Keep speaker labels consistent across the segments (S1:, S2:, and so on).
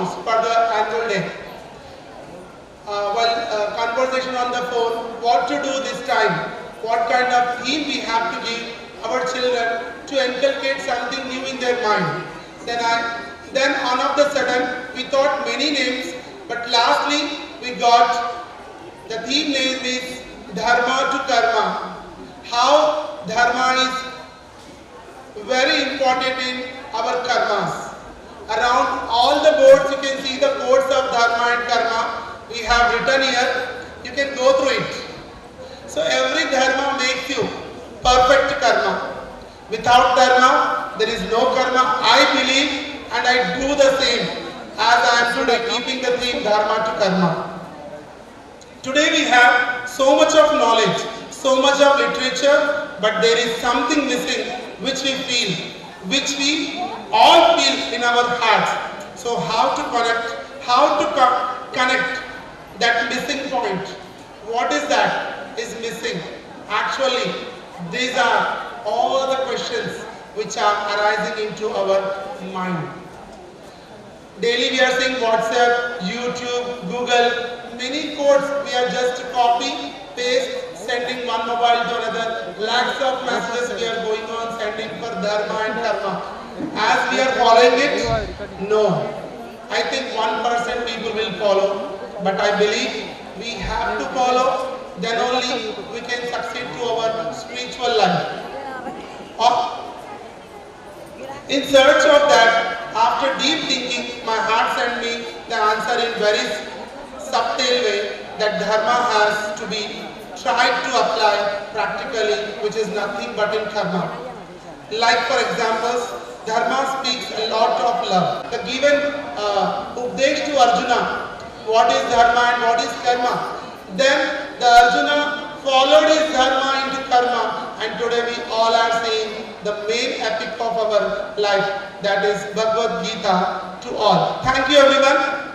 S1: songs for the annual day. Conversation on the phone, what to do this time, what kind of theme we have to give our children to inculcate something new in their mind. Then on of the sudden, we thought many names, but lastly we got the theme name is Dharma to Karma. How Dharma is very important in our karmas. Around all the boards you can see the codes of Dharma and Karma. We have written here, you can go through it. So every Dharma makes you perfect karma. Without Dharma, there is no karma. I believe and I do the same as I am today, keeping the theme Dharma to Karma. Today we have so much of knowledge, so much of literature, but there is something missing which we feel, which we all feel in our hearts. So how to connect that missing point? What is that is missing? Actually, these are all the questions which are arising into our mind. Daily we are seeing WhatsApp, YouTube, Google, many codes we are just copy, paste, sending one mobile to another. Lakhs of messages we are going on sending for Dharma and Karma. As we are following it, no. I think 1% people will follow, but I believe we have to follow, then only we can succeed to our spiritual life. In search of that, after deep thinking, my heart sent me the answer in very subtle way that Dharma has to be tried to apply practically, which is nothing but in karma. Like for examples, Dharma speaks a lot of love. The given Updesh to Arjuna, what is Dharma and what is karma. Then the Arjuna followed his Dharma into karma, and today we all are seeing the main epic of our life, that is Bhagavad Gita to all. Thank you everyone.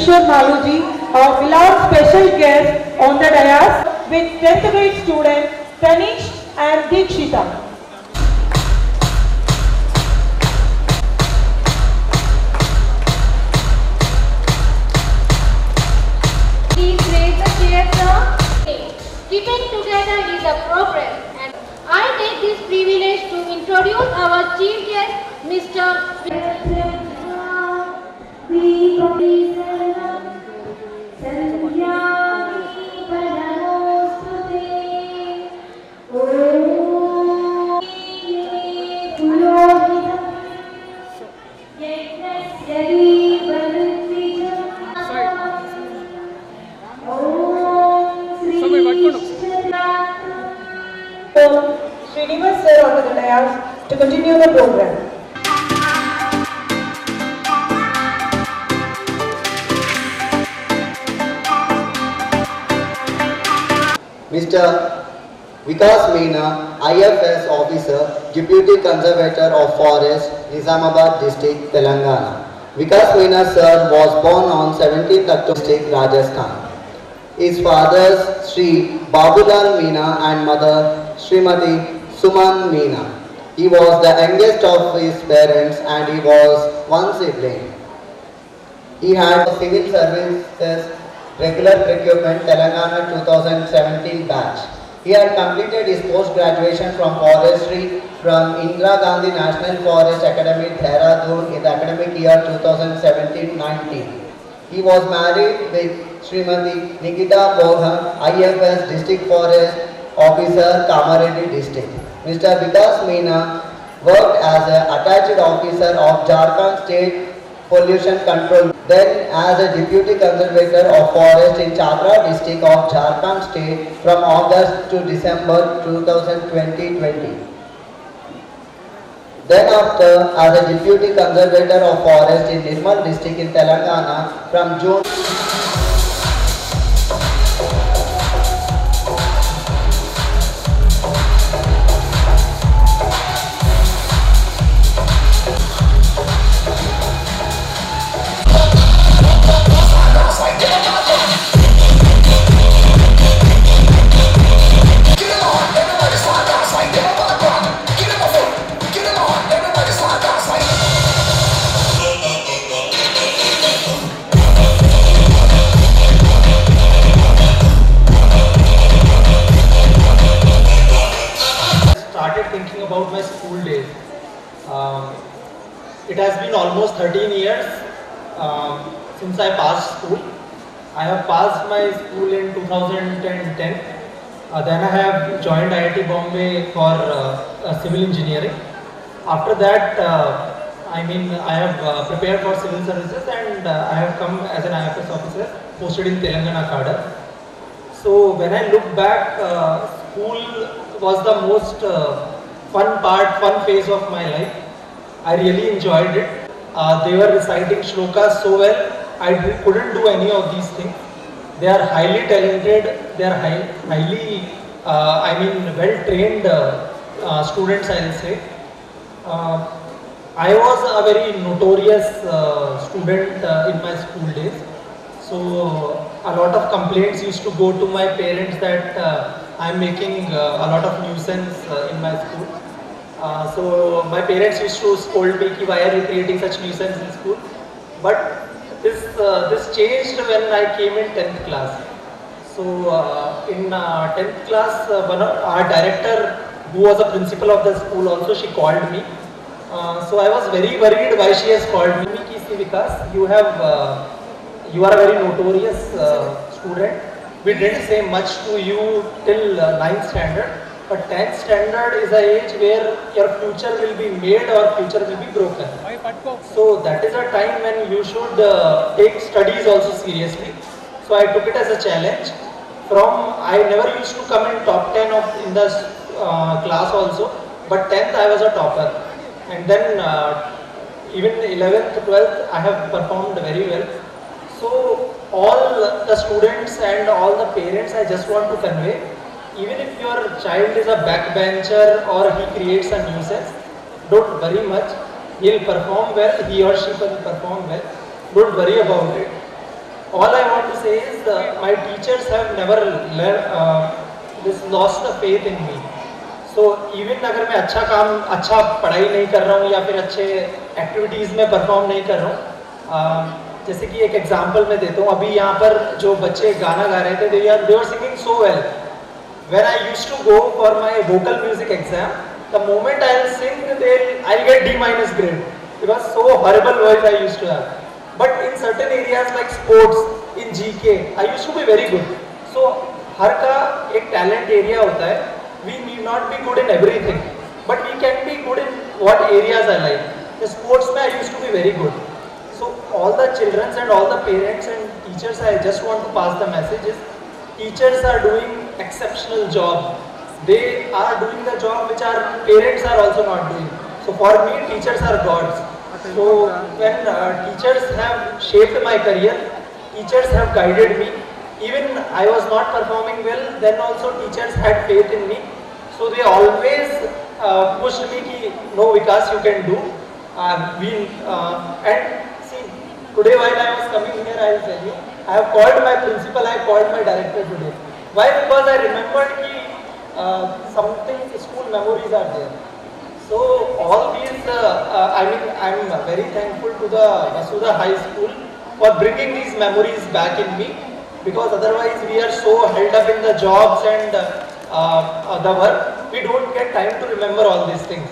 S2: Kishore Maluji, our beloved special guest on the dais with 10th grade students Tanish and Dikshita.
S3: Please raise the chair, sir. Keeping together is a progress, and I take this privilege to introduce our chief guest, Mr.
S2: Srinivas sir onto the dais to continue the program.
S4: Mr. Vikas Meena, IFS Officer, Deputy Conservator of Forest, Nizamabad District, Telangana. Vikas Meena sir was born on 17th October, District, Rajasthan. His fathers Sri Babulal Meena and mother Srimati Suman Meena. He was the youngest of his parents and he was one sibling. He had civil services regular procurement Telangana 2017 batch. He had completed his post-graduation from forestry from Indira Gandhi National Forest Academy, Dehradun in the academic year 2017-19. He was married with Srimati Nikita Bohan, IFS District Forest Officer, Kamareddy District. Mr. Vikas Meena worked as an attached officer of Jharkhand State Pollution Control, then as a Deputy Conservator of Forest in Chadra District of Jharkhand State from August to December 2020. Then after as a Deputy Conservator of Forest in Nirmal District in Telangana from June.
S5: About my school days. It has been almost 13 years since I passed school. I have passed my school in 2010. Then I have joined IIT Bombay for civil engineering. After that, I have prepared for civil services and I have come as an IFS officer posted in Telangana cadre. So when I look back, school was the most fun phase of my life. I really enjoyed it. They were reciting shlokas so well, I couldn't do any of these things. They are highly talented, they are highly well trained students, I will say. I was a very notorious student in my school days. So a lot of complaints used to go to my parents that I am making a lot of nuisance in my school. So my parents used to scold me, why are you creating such nuisance in school? But this changed when I came in 10th class. So in 10th class, our director, who was a principal of the school also, she called me. So I was very worried why she has called me. Vikas, you are a very notorious student. We didn't say much to you till 9th standard. But 10th standard is an age where your future will be made or future will be broken. So that is a time when you should take studies also seriously. So I took it as a challenge. I never used to come in top 10 in the class also, but 10th I was a topper. And then even 11th, 12th I have performed very well. So all the students and all the parents, I just want to convey, even if your child is a backbencher or he creates a nuisance, don't worry much. He'll perform well, he or she will perform well. Don't worry about it. all I want to say is my teachers have never lost the faith in me. So even अगर मैं अच्छा पढ़ाई नहीं कर रहा हूँ या फिर अच्छे एक्टिविटीज़ में परफॉर्म नहीं कर रहा हूँ, जैसे कि एक एग्जांपल मैं देता हूँ, अभी यहाँ पर जो बच्चे गाना गा रहे थे, they were singing so well. When I used to go for my vocal music exam, the moment I'll sing, I'll get D- grade. It was so horrible voice I used to have. But in certain areas like sports, in GK, I used to be very good. So हर का एक talent area होता है. We need not be good in everything, but we can be good in what areas I like. The sports में I used to be very good. So all the children and all the parents and teachers, I just want to pass the message is, teachers are doing exceptional job. They are doing the job which our parents are also not doing. So for me, teachers are gods. So when teachers have shaped my career, teachers have guided me. Even I was not performing well, then also teachers had faith in me. So they always pushed me ki, no Vikas, you can do. And see, today while I was coming here, I will tell you, I have called my principal, I called my director today. Why? Because I remembered ki something school memories are there. So all these, I am very thankful to the Vasudha High School for bringing these memories back in me, because otherwise we are so held up in the jobs and the work, we don't get time to remember all these things.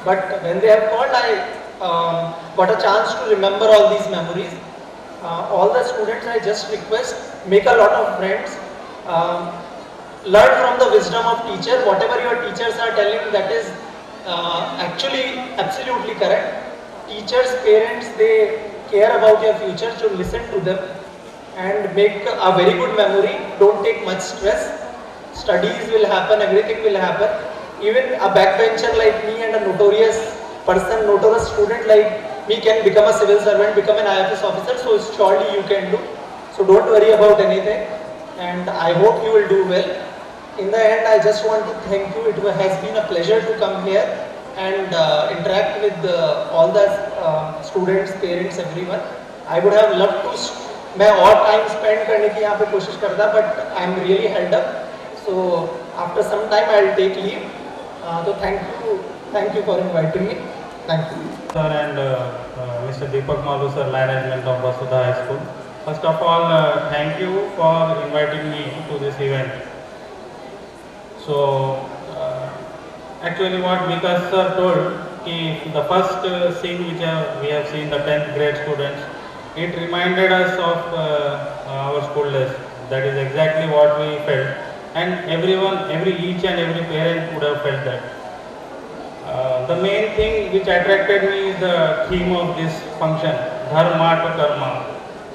S5: But when they have called, I got a chance to remember all these memories. All the students, I just request, make a lot of friends, learn from the wisdom of teacher. Whatever your teachers are telling, that is actually absolutely correct. Teachers, parents, they care about your future, so listen to them and make a very good memory. Don't take much stress. Studies will happen, everything will happen. Even a backbencher like me and a notorious student like me can become a civil servant, become an IFS officer, so surely you can do. So don't worry about anything, and I hope you will do well. In the end, I just want to thank you. It has been a pleasure to come here and interact with all the students, parents, everyone. I would have loved to मैं और time spend करने की यहाँ पे कोशिश करता, but I am really held up. So after some time I will take leave. तो thank you for inviting me. Thank you.
S6: Sir and Mr. Deepak Malu sir, management of Vasudha High School. First of all, thank you for inviting me to this event. So actually what Vikas sir told, ki the first scene which we have seen, the 10th grade students, it reminded us of our school days. That is exactly what we felt, and each and every parent would have felt that. The main thing which attracted me is the theme of this function, dharma to karma.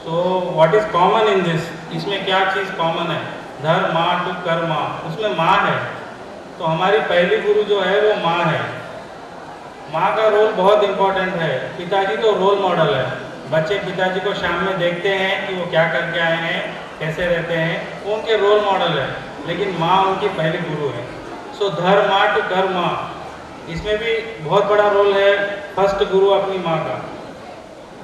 S6: So what is common in this? इसमें क्या चीज़ common है? धर्मा to Karma, उसमें माँ है. तो हमारी पहली गुरु जो है वो माँ है. माँ का रोल बहुत इम्पोर्टेंट है. पिताजी तो रोल मॉडल है. बच्चे पिताजी को शाम में देखते हैं कि वो क्या करके आए हैं, कैसे रहते हैं, वो उनके रोल मॉडल है. लेकिन माँ उनकी पहली गुरु है. सो धर्मा टू कर्मा, इसमें भी बहुत बड़ा रोल है फर्स्ट गुरु अपनी माँ का.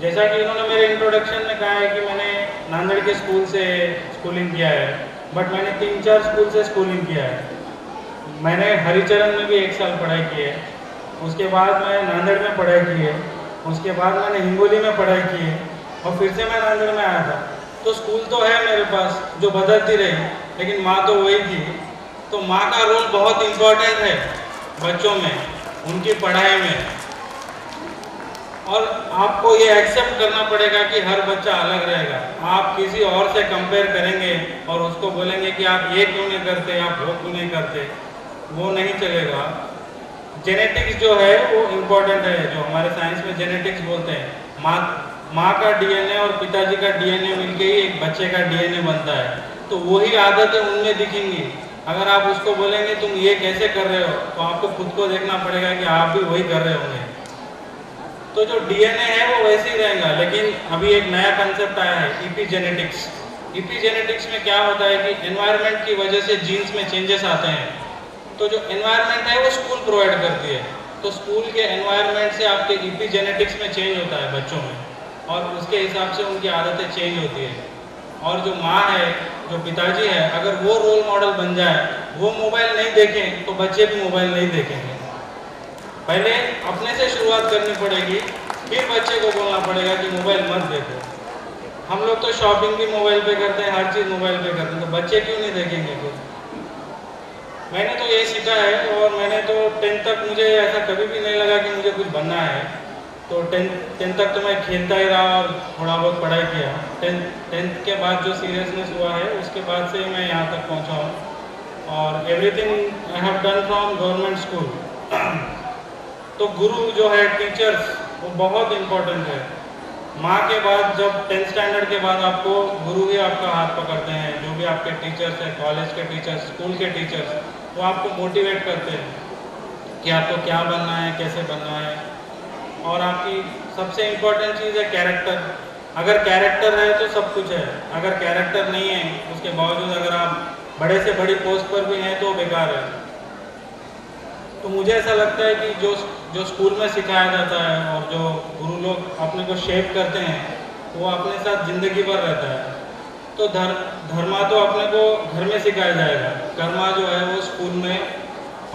S6: जैसा कि इन्होंने मेरे इंट्रोडक्शन में कहा है कि मैंने नांदेड़ के स्कूल से स्कूलिंग किया है, बट मैंने 3-4 स्कूल से स्कूलिंग किया है. मैंने हरिचरण में भी 1 साल पढ़ाई की है. उसके बाद मैं नांदेड़ में पढ़ाई की है. उसके बाद मैंने हिंगोली में पढ़ाई की है और फिर से मैं नांदेड़ में आया था. तो स्कूल तो है मेरे पास जो बदलती रही, लेकिन माँ तो वही थी. तो माँ का रोल बहुत इम्पोर्टेंट है बच्चों में, उनकी पढ़ाई में. और आपको ये एक्सेप्ट करना पड़ेगा कि हर बच्चा अलग रहेगा. आप किसी और से कंपेयर करेंगे और उसको बोलेंगे कि आप ये क्यों नहीं करते, आप वो क्यों नहीं करते, वो नहीं चलेगा. जेनेटिक्स जो है वो इम्पोर्टेंट है, जो हमारे साइंस में जेनेटिक्स बोलते हैं. माँ का डीएनए और पिताजी का डीएनए मिलके ही एक बच्चे का डीएनए बनता है. तो वही आदतें उनमें दिखेंगी. अगर आप उसको बोलेंगे तुम ये कैसे कर रहे हो, तो आपको खुद को देखना पड़ेगा कि आप भी वही कर रहे होंगे. तो जो डीएनए है वो वैसे ही रहेगा. लेकिन अभी एक नया कंसेप्ट आया है, इपीजेनेटिक्स. इपीजेनेटिक्स में क्या होता है कि एनवायरनमेंट की वजह से जीन्स में चेंजेस आते हैं. तो जो एनवायरनमेंट है वो स्कूल प्रोवाइड करती है. तो स्कूल के एनवायरनमेंट से आपके इपीजेनेटिक्स में चेंज होता है बच्चों में, और उसके हिसाब से उनकी आदतें चेंज होती है. और जो माँ है, जो पिताजी है, अगर वो रोल मॉडल बन जाए, वो मोबाइल नहीं देखें तो बच्चे भी मोबाइल नहीं देखेंगे। पहले अपने से शुरुआत करनी पड़ेगी, फिर बच्चे को बोलना पड़ेगा कि मोबाइल मत देखो। हम लोग तो शॉपिंग भी मोबाइल पे करते हैं, हर चीज़ मोबाइल पे करते हैं, तो बच्चे क्यों नहीं देखेंगे कुछ? मैंने तो ये सीखा है, और मैंने तो 10th तक मुझे ऐसा कभी भी नहीं लगा कि मुझे कुछ बनना है। तो 10th तक तो मैं खेलता ही रहा और थोड़ा बहुत पढ़ाई किया। 10th के बाद जो सीरियसनेस हुआ है, उसके बाद से मैं यहाँ तक पहुँचा हूँ, और everything I have done from government school. तो गुरु जो है, टीचर्स, वो बहुत इम्पोर्टेंट है। माँ के बाद जब 10th स्टैंडर्ड के बाद आपको गुरु ही आपका हाथ पकड़ते हैं, जो भी आपके टीचर्स हैं, कॉलेज के टीचर्स, स्कूल के टीचर्स, वो आपको मोटिवेट करते हैं कि आपको क्या बनना है, कैसे बनना है। और आपकी सबसे इम्पोर्टेंट चीज़ है कैरेक्टर। अगर कैरेक्टर है तो सब कुछ है, अगर कैरेक्टर नहीं है, उसके बावजूद अगर आप बड़े से बड़ी पोस्ट पर भी हैं तो बेकार है। तो मुझे ऐसा लगता है कि जो स्कूल में सिखाया जाता है और जो गुरु लोग अपने को शेप करते हैं, वो अपने साथ ज़िंदगी भर रहता है। तो धर्मा तो अपने को घर में सिखाया जाएगा, कर्मा जो है वो स्कूल में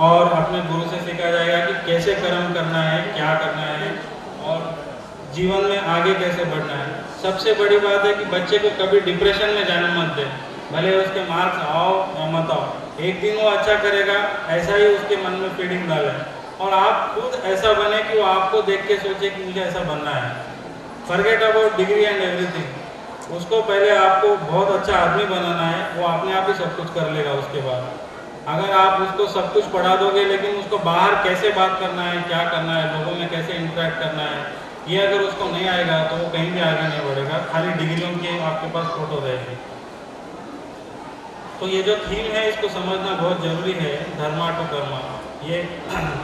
S6: और अपने गुरु से सिखाया जाएगा कि कैसे कर्म करना है, क्या करना है, और जीवन में आगे कैसे बढ़ना है। सबसे बड़ी बात है कि बच्चे को कभी डिप्रेशन में जाने मत दें, भले उसके मार्क्स आओ या मत आओ, एक दिन वो अच्छा करेगा, ऐसा ही उसके मन में फीडिंग डालें, और आप खुद ऐसा बने कि वो आपको देख के सोचे कि मुझे ऐसा बनना है। Forget about degree and everything. उसको पहले आपको बहुत अच्छा आदमी बनाना है, वो अपने आप ही सब कुछ कर लेगा उसके बाद। अगर आप उसको सब कुछ पढ़ा दोगे, लेकिन उसको बाहर कैसे बात करना है, क्या करना है, लोगों में कैसे इंटरेक्ट करना है, ये अगर उसको नहीं आएगा तो वो कहीं भी आगे नहीं बढ़ेगा, खाली डिग्रियों की आपके पास फोटो रहेगी। तो ये जो थीम है, इसको समझना बहुत ज़रूरी है, धर्मा टू कर्मा। ये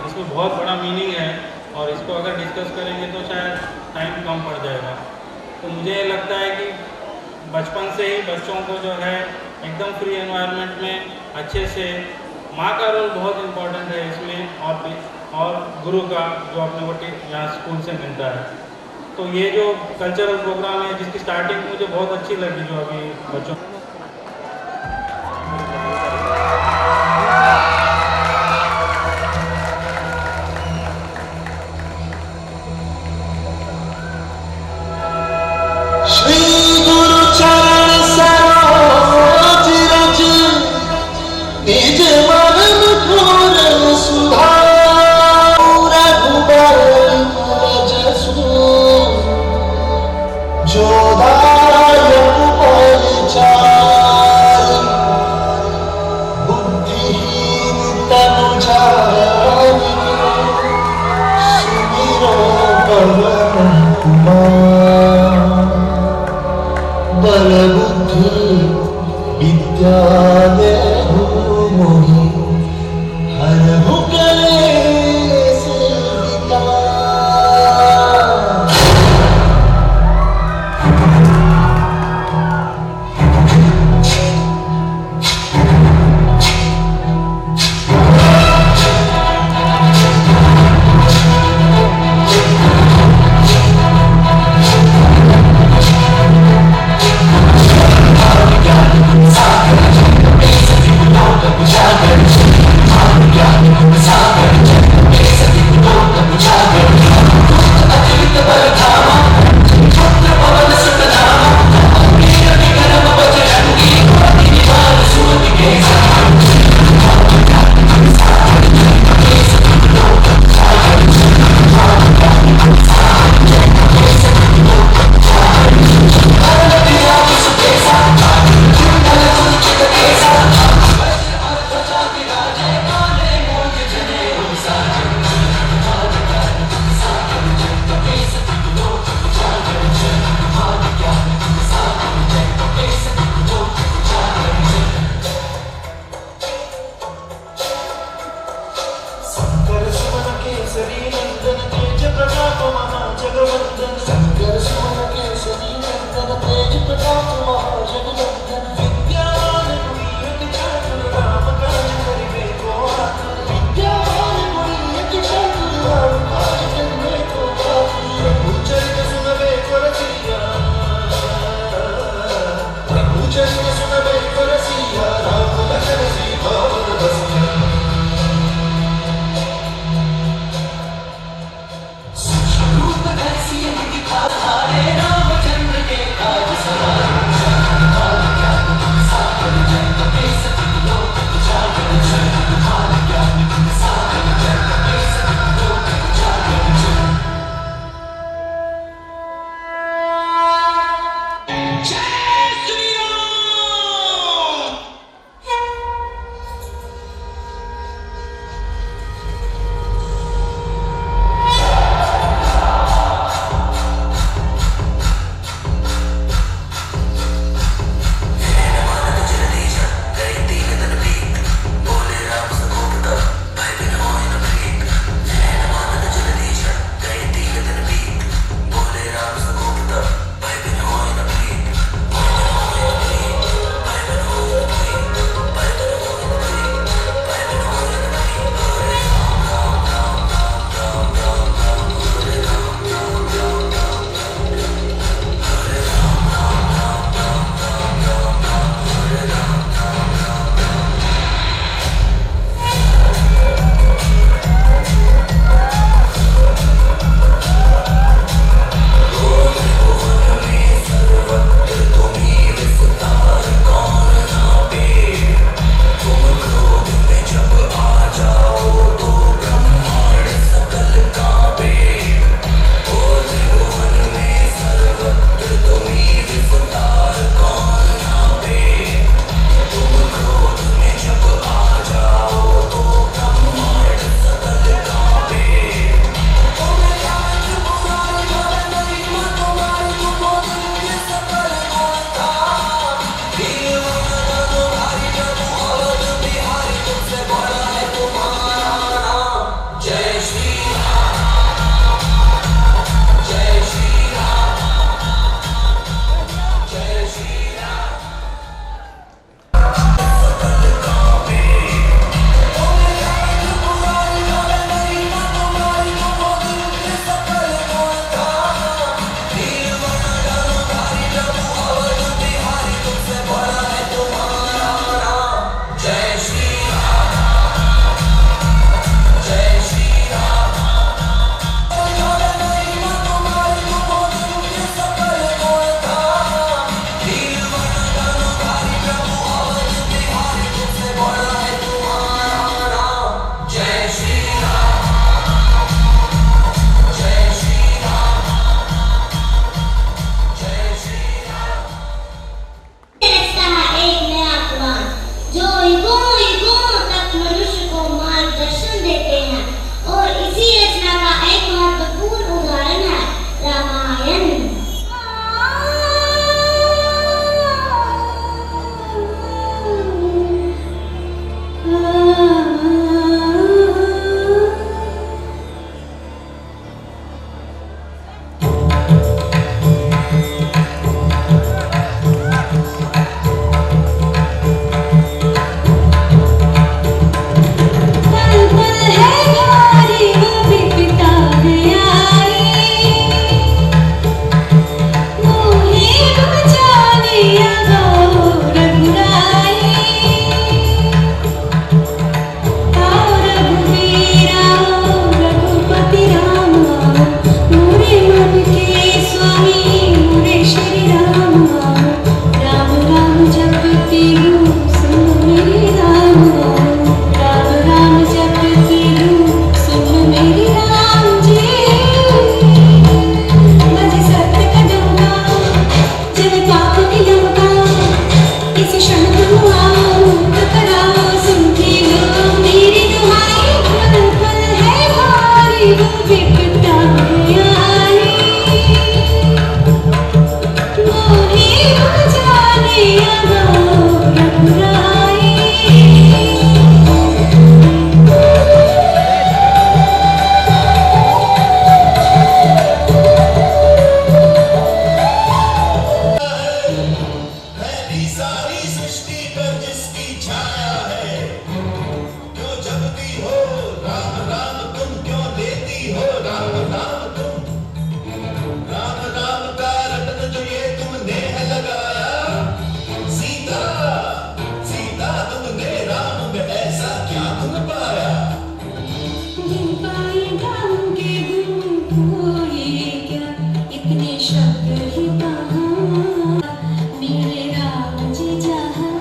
S6: इसमें बहुत बड़ा मीनिंग है, और इसको अगर डिस्कस करेंगे तो शायद टाइम कम पड़ जाएगा। तो मुझे लगता है कि बचपन से ही बच्चों को जो है एकदम फ्री एनवायरनमेंट में अच्छे से, माँ का रोल बहुत इम्पोर्टेंट है इसमें, और गुरु का जो अपने को यहाँ स्कूल से मिलता है। तो ये जो कल्चरल प्रोग्राम है, जिसकी स्टार्टिंग मुझे बहुत अच्छी लगी, जो अभी बच्चों
S7: वो विपदा आई, मोहे बचाने आओ रघुराई।
S8: सारी सृष्टि पर जिसकी छाया है, क्यों जपती हो राम राम तुम, क्यों लेती हो राम राम तुम। राम राम का रत्न जो ये तुमने है लगाया, सीता सीता तुमने राम में ऐसा क्या गुण पाया।
S7: गिन पाएगा उनके गुण कोई क्या, इतने शब्द ही कहाँ मेरे राम जी जहाँ।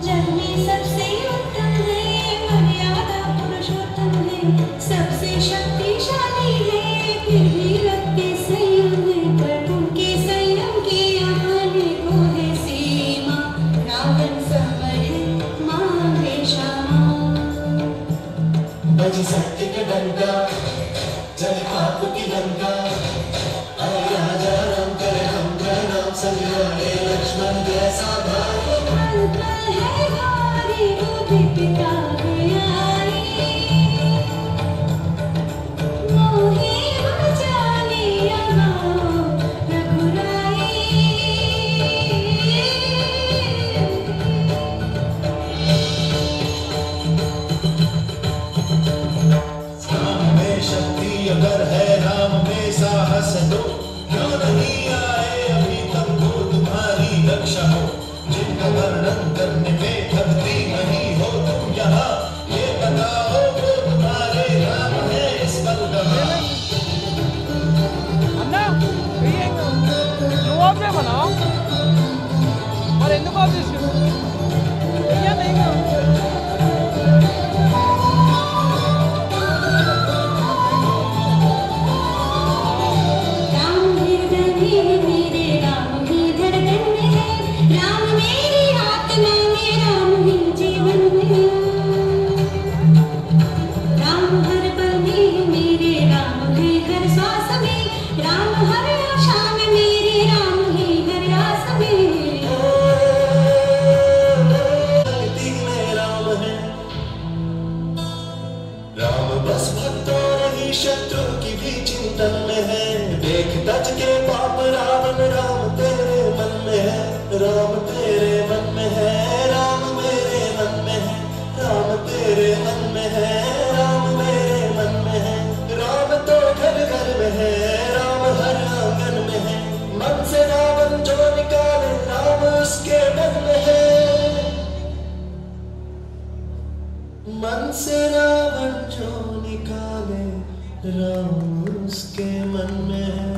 S7: जग में सबसे उत्तम है, मर्यादा पुरुषोत्तम है, सबसे शक्तिशाली है, फिर भी रखते संयम है, पर उनके संयम के आने को है सीमा। रावण समर है, माँ है क्षमा।
S8: बज सत्य का डंका, जल पाप की लंका, अरे राजा राम करे हम नाम संग्रामे, लक्ष्मण जैसा भाई।
S7: पल पल है भारी वो दीपिका आई, मोहे बचाने आओ रघुराई।
S8: राम में शक्ति अगर है, राम में साहस दो, क्यों नहीं आए अभी तक वो तुम्हारी रक्षा हो। जिनका वर्णन करने में थकती नहीं हो तुम यहाँ, ये बताओ वो तुम्हारे राम है इस पल कहाँ।
S9: అన్నా నువ్వు ఆఫ్ చేయమన్నా మరి ఎందుకు ఆఫ్ చేసావు
S7: राम हृदय में मेरे, राम ही धड़कन में है, राम मेरी आत्मा में, राम ही जीवन में। राम हर पल में मेरे, राम है हर श्वास में, राम हर आशा में मेरे, राम ही हर आस में।
S8: भक्ति में राम है, राम बस भक्तों नहीं शत्रु की भी चिंतन में है। देख तज के पाप रावण, राम तेरे मन में है, राम तेरे मन में है, राम मेरे मन में है, राम तेरे मन में है, राम मेरे मन में है। राम तो घर घर में है, राम हर आंगन में है, मन से रावण जो निकाले, राम उसके मन में है। मन से रावण जो निकाले, राम उसके मन में है।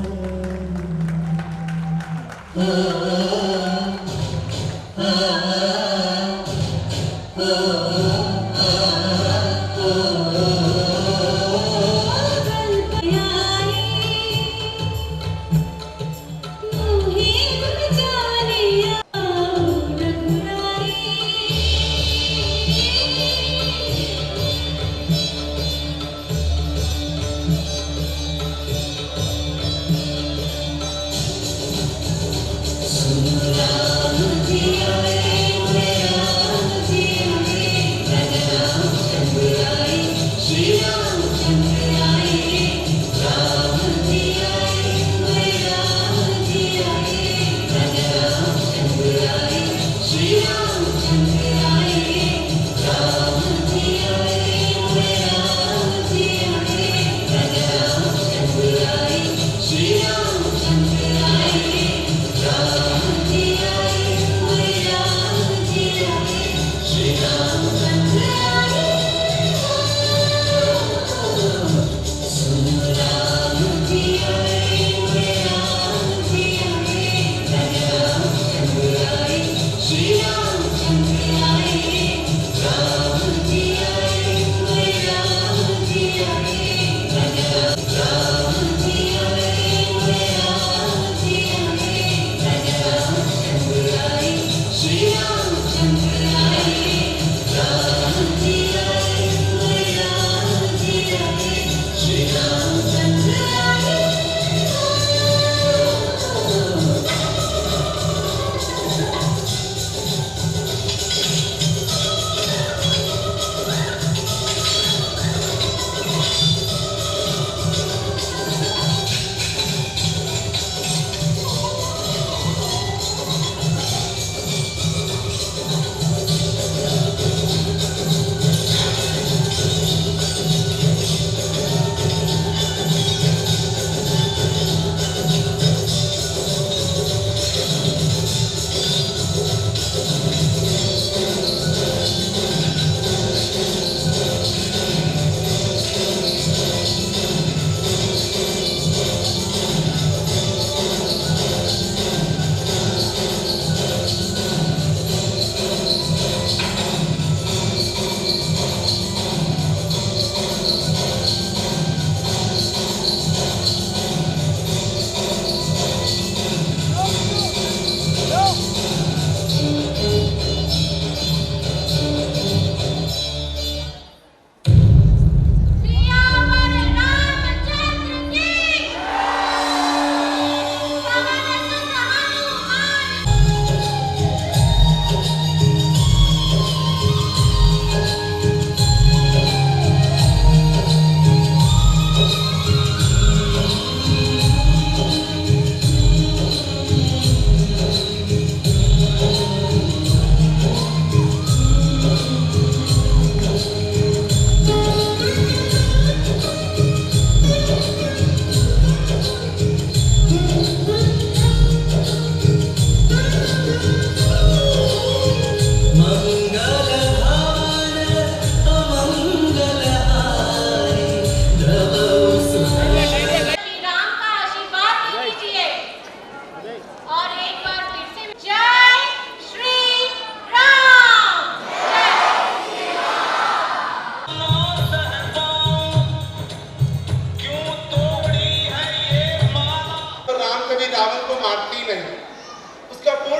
S7: सुनो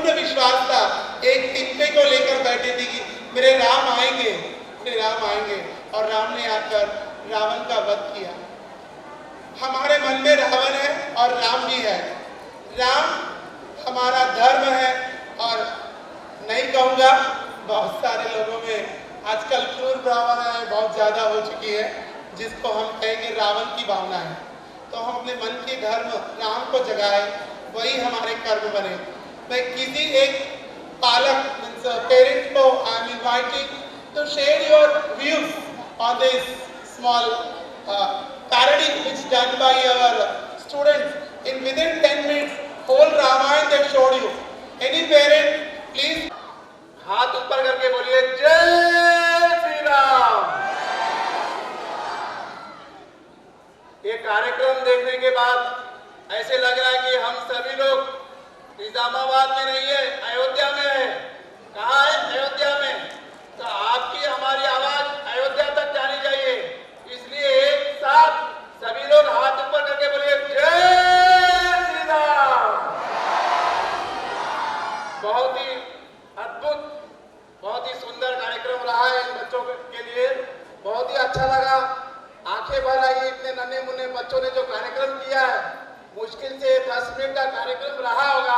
S1: पूर्ण विश्वास था, एक टिप्पे को लेकर बैठे थे कि मेरे राम आएंगे, मेरे राम आएंगे, और राम ने आकर रावण का वध किया। हमारे मन में रावण है और राम भी है। राम हमारा धर्म है, और नहीं कहूँगा, बहुत सारे लोगों में आजकल क्रूर भावना है बहुत ज़्यादा हो चुकी है, जिसको हम कहेंगे रावण की भावना है। तो हम अपने मन के धर्म राम को जगाए, वही हमारे कर्म बने। मैं किसी एक पालक पेरेंट को I am inviting to share your views on this small parody which done by our students in within 10 minutes whole Ramayana they showed you. Any parent please
S9: हाथ ऊपर करके बोलिए जय श्री राम। ये कार्यक्रम देखने के बाद ऐसे लग रहा है कि हम सभी लोग निजामाबाद में नहीं है, अयोध्या में है। कहाँ है? अयोध्या में। तो आपकी हमारी आवाज अयोध्या तक जानी चाहिए, इसलिए एक साथ सभी लोग हाथ ऊपर करके बोलिए जय श्री राम। बहुत ही अद्भुत, बहुत ही सुंदर कार्यक्रम रहा है इन बच्चों के लिए, बहुत ही अच्छा लगा। आंखें भर आई इतने नन्हे मुन्ने बच्चों ने जो कार्यक्रम किया है। मुश्किल से 10 मिनट का कार्यक्रम रहा होगा,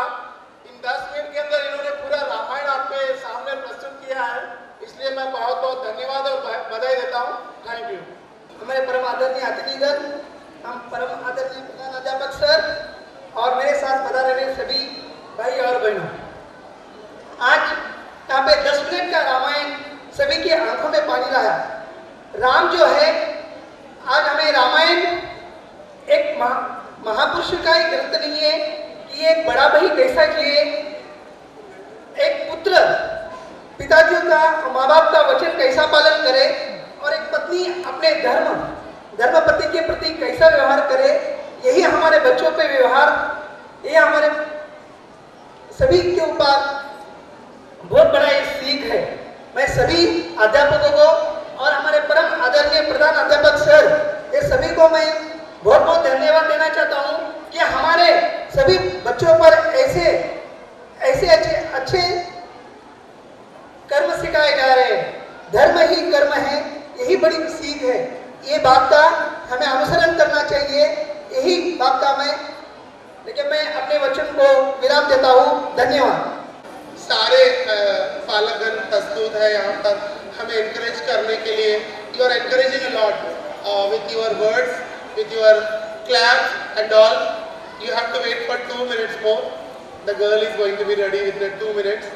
S9: इन 10 मिनट के अंदर इन्होंने पूरा रामायण आपके सामने प्रस्तुत किया है, इसलिए मैं बहुत बहुत धन्यवाद और बधाई देता हूँ। Thank you.
S10: हमारे परम आदरणीय अतिथिगण, हम परम आदरणीय प्रधान अध्यापक सर और मेरे साथ पधारे हुए सभी भाई और बहनों, आज यहाँ पे 10 मिनट का रामायण सभी की आंखों में पानी लाया। राम जो है, आज हमें रामायण एक महापुरुष का ही ग्रंथ नहीं है कि एक बड़ा भाई कैसा किए, एक पुत्र पिताजी का माँ बाप का वचन कैसा पालन करे, और एक पत्नी अपने धर्मपति के प्रति कैसा व्यवहार करे, यही हमारे बच्चों पे व्यवहार, ये हमारे सभी के ऊपर बहुत बड़ा एक सीख है। मैं सभी अध्यापकों को और हमारे परम आदरणीय प्रधान अध्यापक सर, ये सभी को मैं बहुत बहुत धन्यवाद देना चाहता हूँ कि हमारे सभी बच्चों पर ऐसे अच्छे कर्म सिखाए जा रहे हैं। धर्म ही कर्म है, यही बड़ी सीख है। ये बात का हमें अनुसरण करना चाहिए, यही बात का लेकिन मैं अपने वचन को विराम देता हूँ। धन्यवाद।
S1: सारे पालकगण प्रस्तुत है यहाँ पर हमें encourage करने के लिए। You are encouraging a lot with your words, with your claps and all. You have to wait for 2 minutes more. The girl is going to be ready within 2 minutes.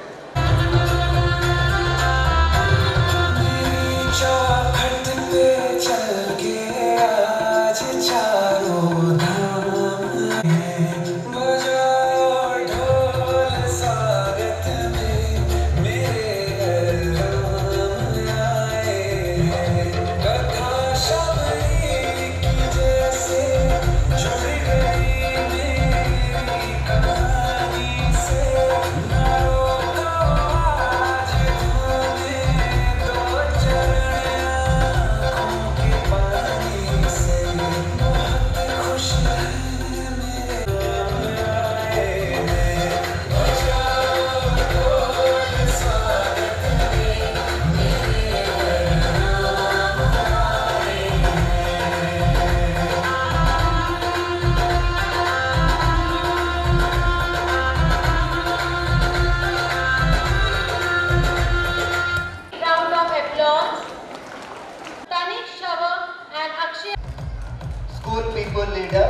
S4: School people leader,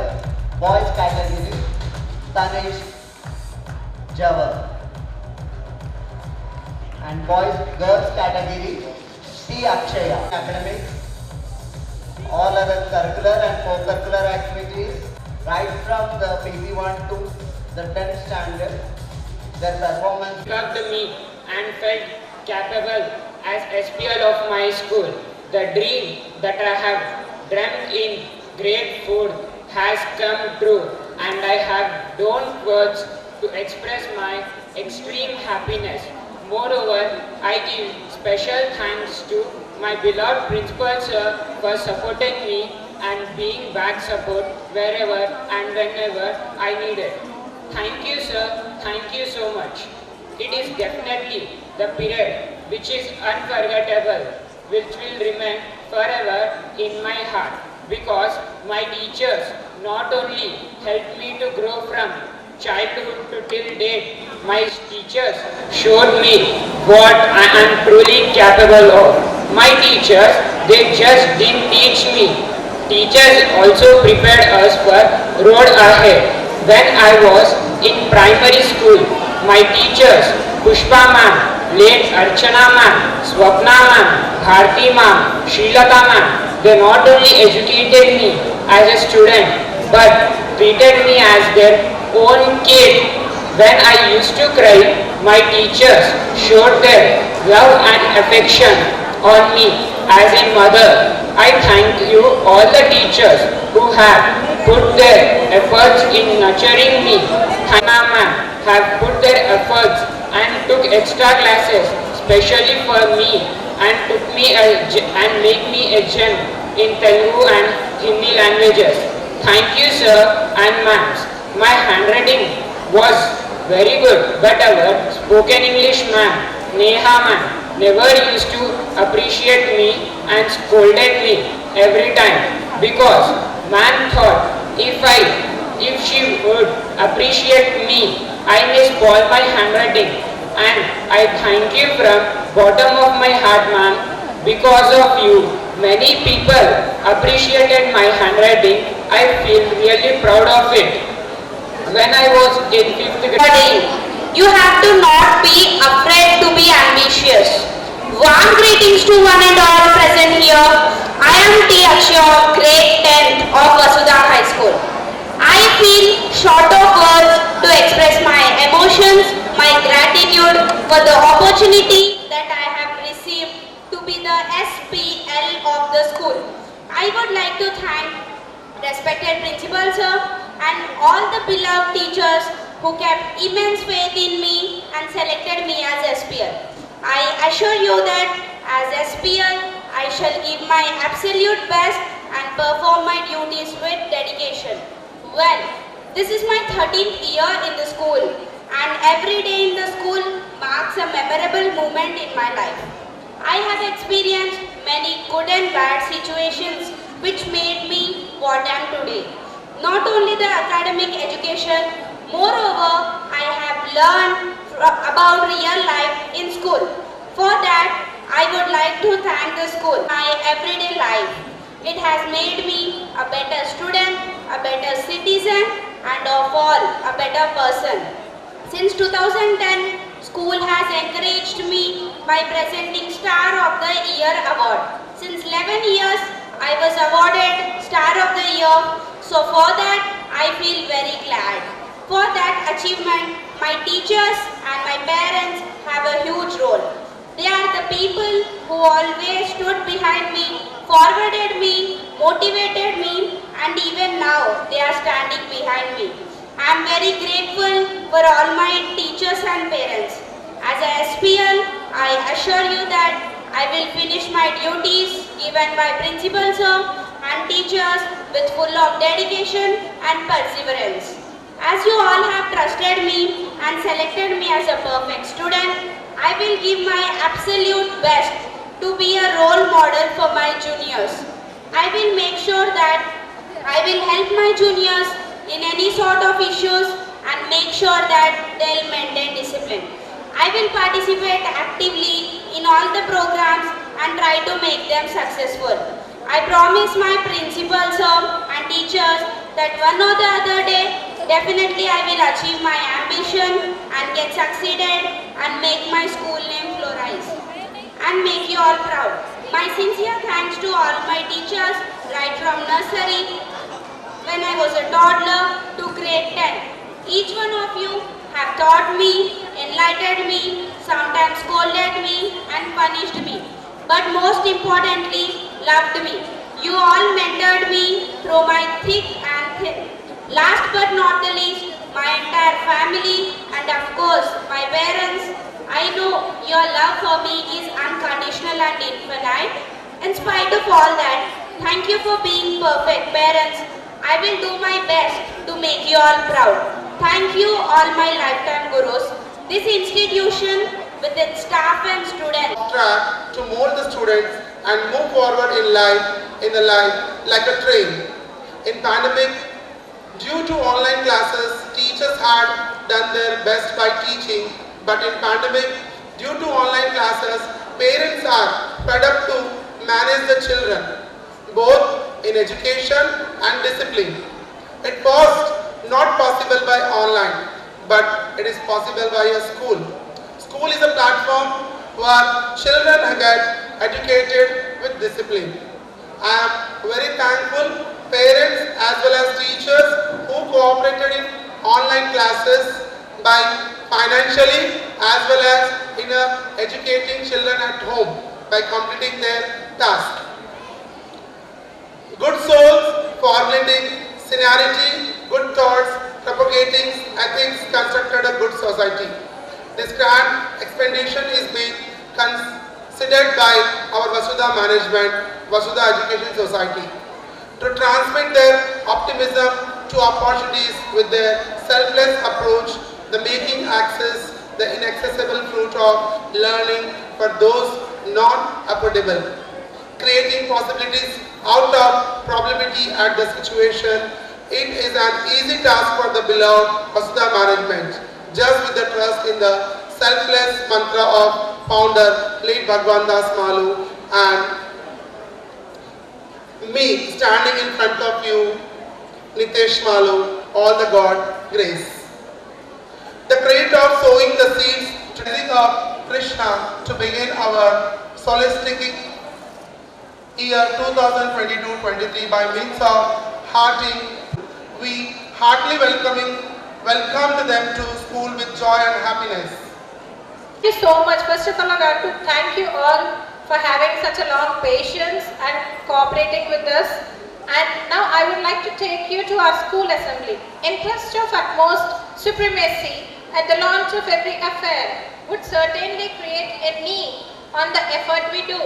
S4: boys category, Tanish Jawar. And girls category, T. Akshaya. Academics, all other curricular and co-curricular activities, right from the PC1 to the 10th standard, their performance.
S11: Welcomed me and felt capable as SPL of my school. The dream that I have dreamt in grade 4 has come true, and I have don't words to express my extreme happiness. Moreover, I give special thanks to my beloved principal sir for supporting me and being back support wherever and whenever I needed. Thank you sir, thank you so much. it is definitely the period which is unforgettable, which will remain forever in my heart, because my teachers not only helped me to grow from childhood to till date, my teachers showed me what I am truly capable of. My teachers, they just didn't teach me. Teachers also prepared us for road ahead. When I was in primary school, my teachers, Pushpa ma'am, late Archana ma'am, Swapna ma'am, Bharti ma'am, Srilata ma'am, they not only educated me as a student, but treated me as their own kid. When I used to cry, my teachers showed their love and affection on me as a mother. I thank you all the teachers who have put their efforts in nurturing me. Hannah ma'am have put their efforts and took extra classes specially for me and took me and make me a gem in Telugu and Hindi languages. Thank you sir and ma'ams. My handwriting was very good, but our spoken English ma'am, Neha ma'am, never used to appreciate me and scolded me every time, because ma'am thought if she would appreciate me, I may spoil my handwriting. And I thank you from bottom of my heart ma'am. Because of you, many people appreciated my handwriting. I feel really proud of it. When I was in 5th grade,
S12: you have to not be afraid to be ambitious. Warm greetings to one and all present here. I am T. Akshay, grade 10th of Vasudha High School. I feel short of words to express my emotions, my gratitude for the opportunity that I have received to be the SPL of the school. I would like to thank respected principal sir and all the beloved teachers who kept immense faith in me and selected me as SPL. I assure you that as SPL, I shall give my absolute best and perform my duties with dedication. Well, this is my 13th year in the school, and every day in the school marks a memorable moment in my life. I have experienced many good and bad situations which made me what I am today. Not only the academic education, moreover, I have learned about real life in school. For that, I would like to thank the school, my everyday life. It has made me a better student, a better citizen, and of all, a better person. Since 2010, school has encouraged me by presenting Star of the Year award. Since 11 years, I was awarded Star of the Year, so for that, I feel very glad. For that achievement, my teachers and my parents have a huge role. They are the people who always stood behind me, forwarded me, motivated me, and even now they are standing behind me. I am very grateful for all my teachers and parents. As a SPL, I assure you that I will finish my duties given by principal sir and teachers with full of dedication and perseverance. As you all have trusted me and selected me as a perfect student, I will give my absolute best to be a role model for my juniors. I will make sure that I will help my juniors in any sort of issues and make sure that they'll maintain discipline. I will participate actively in all the programs and try to make them successful. I promise my principal sir and teachers that one or the other day, definitely I will achieve my ambition and get succeeded and make my school name flourish and make you all proud. My sincere thanks to all my teachers right from nursery when I was a toddler to grade 10. Each one of you have taught me, enlightened me, sometimes scolded me and punished me, but most importantly loved me. You all mentored me through my thick and thin. Last but not the least, my entire family and of course my parents. I know your love for me is unconditional and infinite. In spite of all that, thank you for being perfect parents. I will do my best to make you all proud. Thank you all my lifetime gurus. This institution, with its staff and students,
S1: track to mold the students and move forward in the life like a train. In pandemic, due to online classes, teachers had done their best by teaching, but in pandemic, due to online classes, parents are fed up to manage the children, both in education and discipline. It was not possible by online, but it is possible by a school. School is a platform where children get educated with discipline. I am very thankful parents as well as teachers who cooperated in online classes by financially as well as in educating children at home by completing their task. Good souls formulating seniority, good thoughts, propagating ethics constructed a good society. This grand expedition is being considered by our Vasudha management, Vasudha Education Society, to transmit their optimism to opportunities with their selfless approach, the making access the inaccessible fruit of learning for those not affordable, creating possibilities out of probability at the situation. It is an easy task for the beloved Vasudha management, just with the trust in the selfless mantra of founder late Bhagwan Das Malu and me standing in front of you, Nitesh Malu, all the God grace. The credit of sowing the seeds to the music of Krishna to begin our solistic year 2022-23 by means of hearting. We heartily welcomed them to school with joy and happiness.
S13: Thank you so much. First of all, I want to thank you all for having such a long patience and cooperating with us. And now I would like to take you to our school assembly. In quest of utmost supremacy at the launch of every affair would certainly create a need on the effort we do.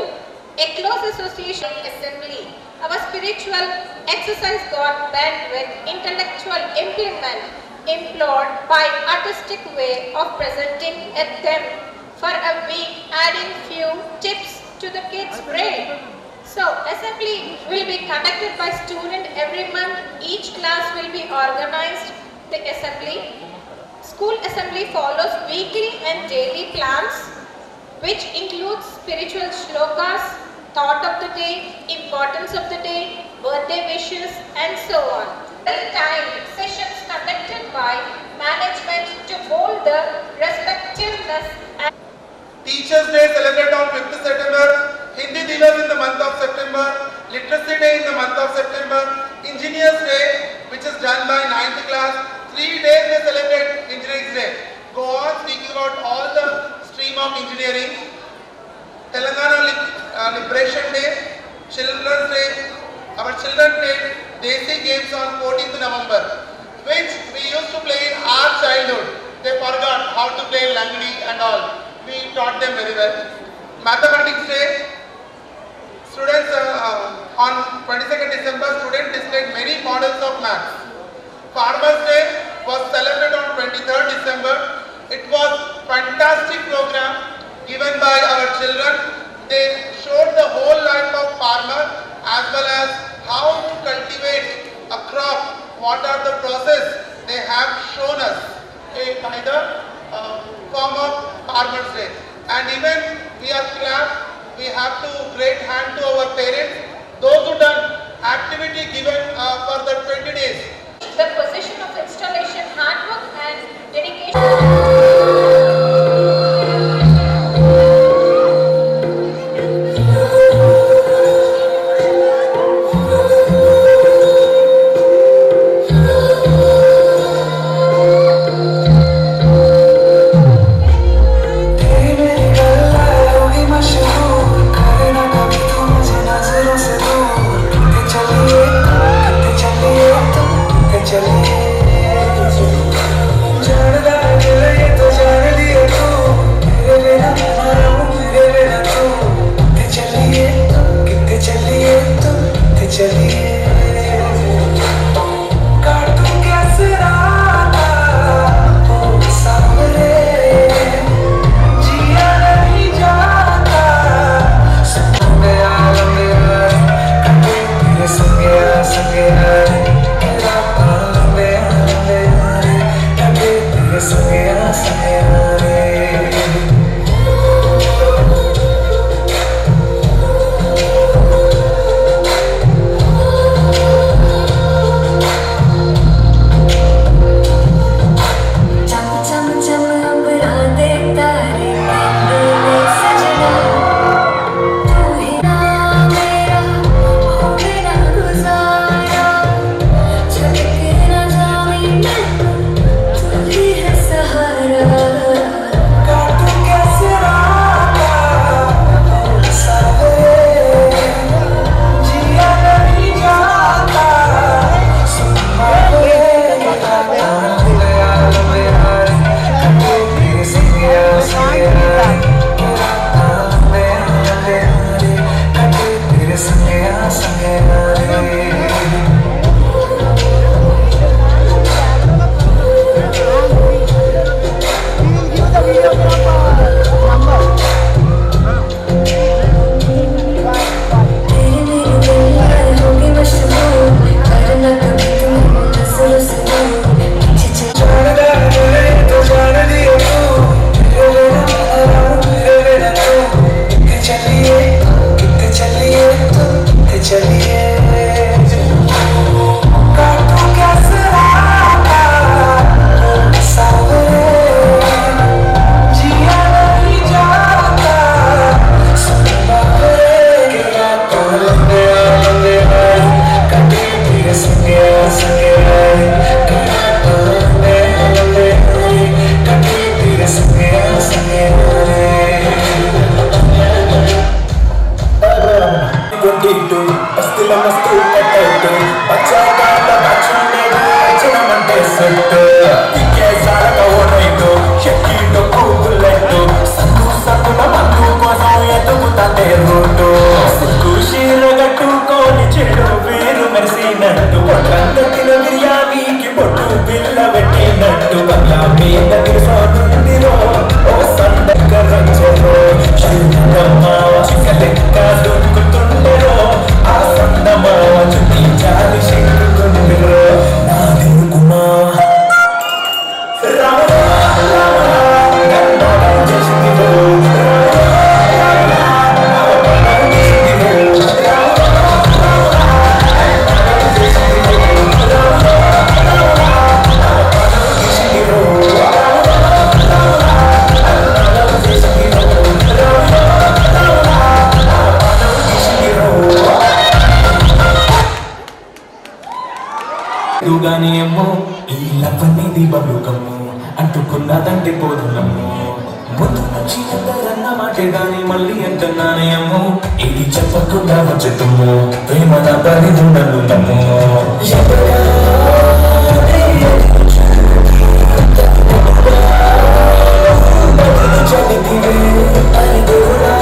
S13: A close association assembly. Our spiritual exercise got bent with intellectual implement implored by artistic way of presenting them for a week, adding few tips to the kids' brain. So assembly will be conducted by student every month. Each class will be organized the assembly. School assembly follows weekly and daily plans, which includes spiritual shlokas, thought of the day, importance of the day, birthday wishes, and so on. Time sessions conducted by management to mold the respectiveness.
S1: Teachers' Day celebrated on 5th September, Hindi Divas in the month of September, Literacy Day in the month of September, Engineers Day, which is done by 9th class. 3 days they celebrate Engineering Day. Go on speaking about all the stream of engineering. Telangana Liberation Day, Children's Day, our children played Desi games on 14th November, which we used to play in our childhood. They forgot how to play Langdi and all. We taught them very well. Mathematics Day, students on 22nd December, students displayed many models of maths. Farmers Day was celebrated on 23rd December. It was fantastic program given by our children. They showed the whole life of farmer as well as how to cultivate a crop. What are the process they have shown us by the form of Farmers Day. And even we are glad we have to great hand to our parents, those who done activity given for the 20 days.
S13: The position of installation, hard work and dedication.
S8: కొట్టు బచ్చాకాల బచ్చుండేడు వచ్చినమంటే set ఇంకే సారక ఓడైటు చెక్కి డొక్కు bullet సన్ను సన్నుల మందు కోసం ఎదుగుతాండే road సిగ్గు షీర కట్టుకోని చెడు వేరు మెరిసినట్టు పొట్టంతటిన బిర్యానీకి పొట్టు బిల్ల పెట్టినట్టు బంగ్లా మీద తిరుసోనుందిరో ఓ సందకరంచెరో చిన్నమ్మావ చిక్కలెక్క దొరుకుతుండెరో ఆ సందమావ చుట్టి జాలి శంకుతుందిరో నా దిరుకుమావ రామ గండాల చేసిందిరో గానియమ్మో ఈ లవ్వనేది బబుకమ్ము అంటుకున్నదంటే పోదునమ్ము ముందు నుంచి అందరన్న మాటే గాని మళ్ళీ అంటున్నానే అమ్ము ఇది చెప్పకుండా వచ్చుతుమ్ము ప్రేమ నా పరిధు నన్ను నమ్ము చదివివే అని దేవుడా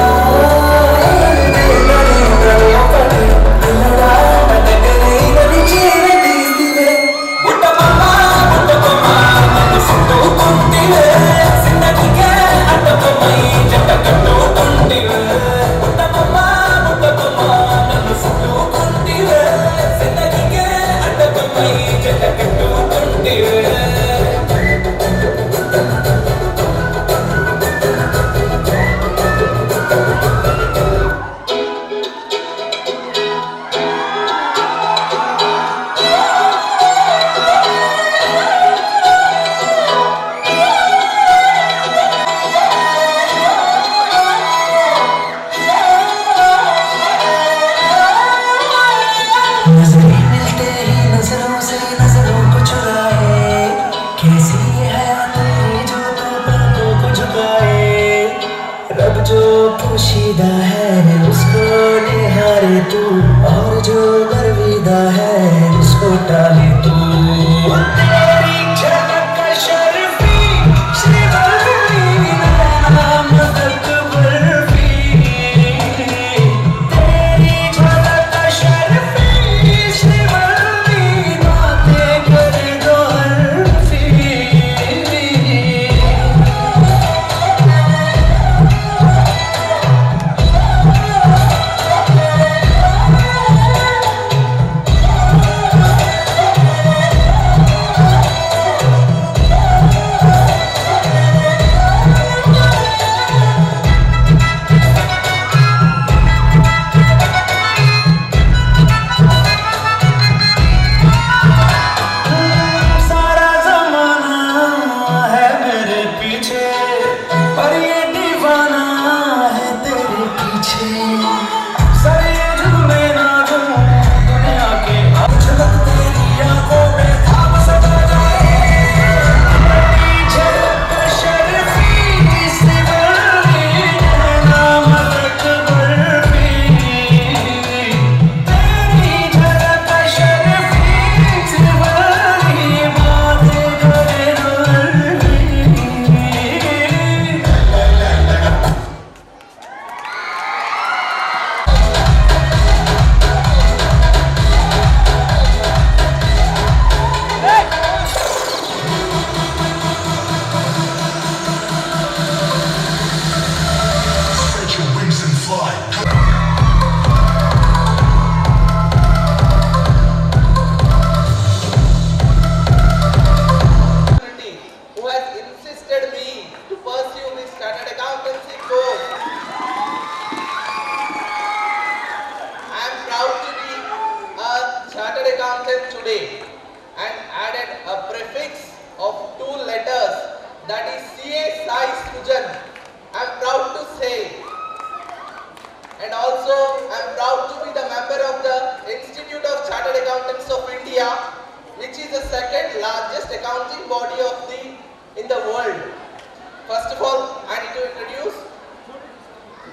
S9: First of all, I need to introduce,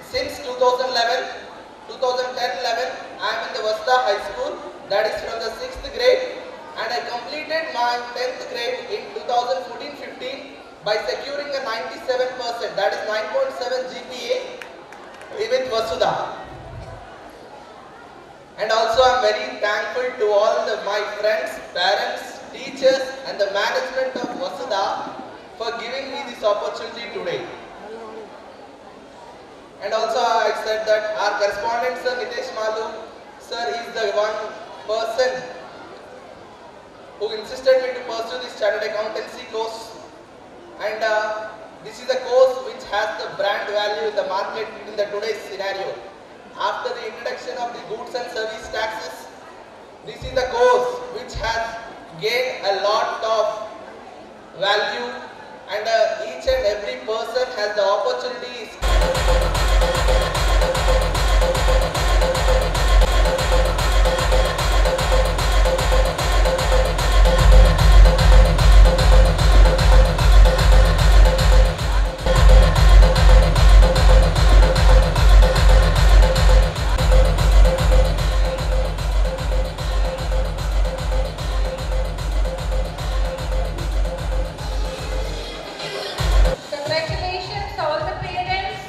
S9: since 2011, 2010-11, I am in the Vasudha High School that is from the 6th grade, and I completed my 10th grade in 2014-15 by securing a 97%, that is 9.7 GPA with Vasudha. And also I am very thankful to all my friends, parents, teachers and the management of Vasudha for giving me this opportunity today. And also I said that our correspondent sir Nitesh Malu sir is the one person who insisted me to pursue this chartered accountancy course, and this is a course which has the brand value in the market in the today's scenario. After the introduction of the goods and service taxes, this is the course which has gained a lot of value, and each and every person has the opportunity.
S13: Congratulations all the parents.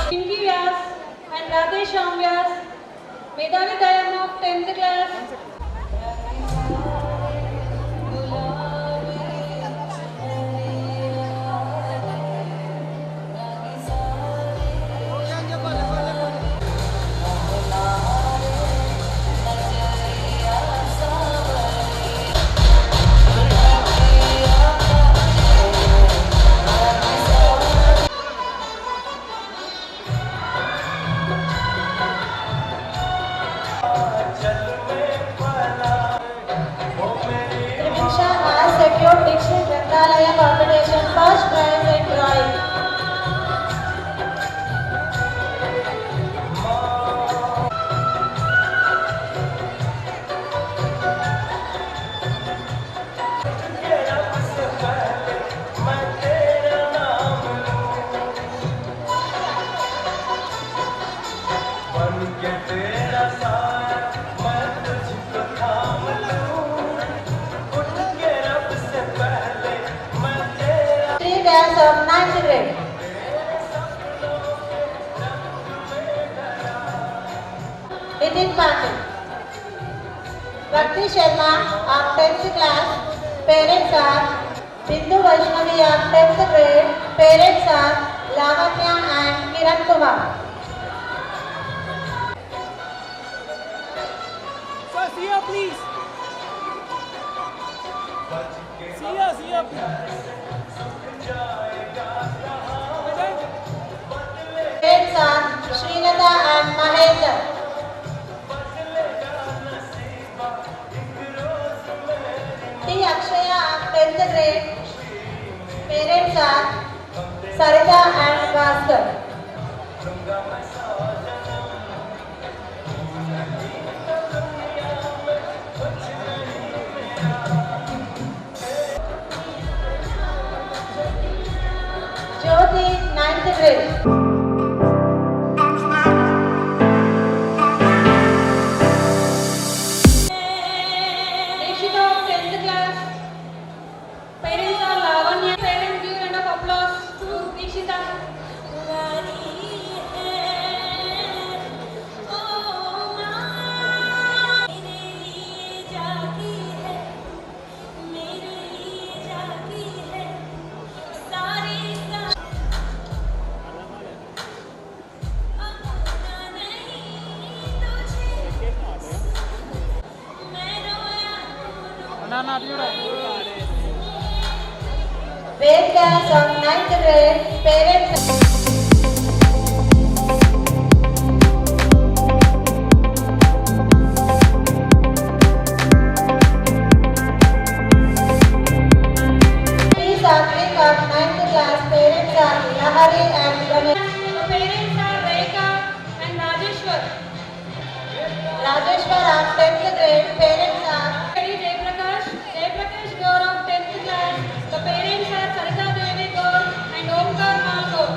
S13: Pinky Vyas and Rakesh Ram Vyas, Medani Dayam of 10th class. Triviksha has secured District Granthalaya competition first prize in drawing. Three Vyas of 9th grade. Nitin Patil. Bhakti Sharma of 10th class. Parents are Bindu Vaishnavi of 10th grade. Parents are Lavanya and Kiran Kumar.
S14: Sir, see ya, please. See ya, please.
S13: Parents are Srinatha and Mahendra. T. Akshaya of 10th grade. Parents are Sarita and Bhaskar. Jyoti, 9th grade. Nikshita of 10th class. Parents are Lavanya. Parents give round of applause to Nikshita. Ved Vyas of 9th grade. Parents. P. Satvik of 9th class. Parents are Lahari and Ganesh. The parents are Rekha and Rajeshwar. Rajeshwar of 10th grade. Parents are Jayprakash Gaur of 10th class. The parents are Sarita Devi Gaur and Omkar Malgaur.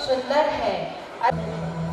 S2: सुंदर है।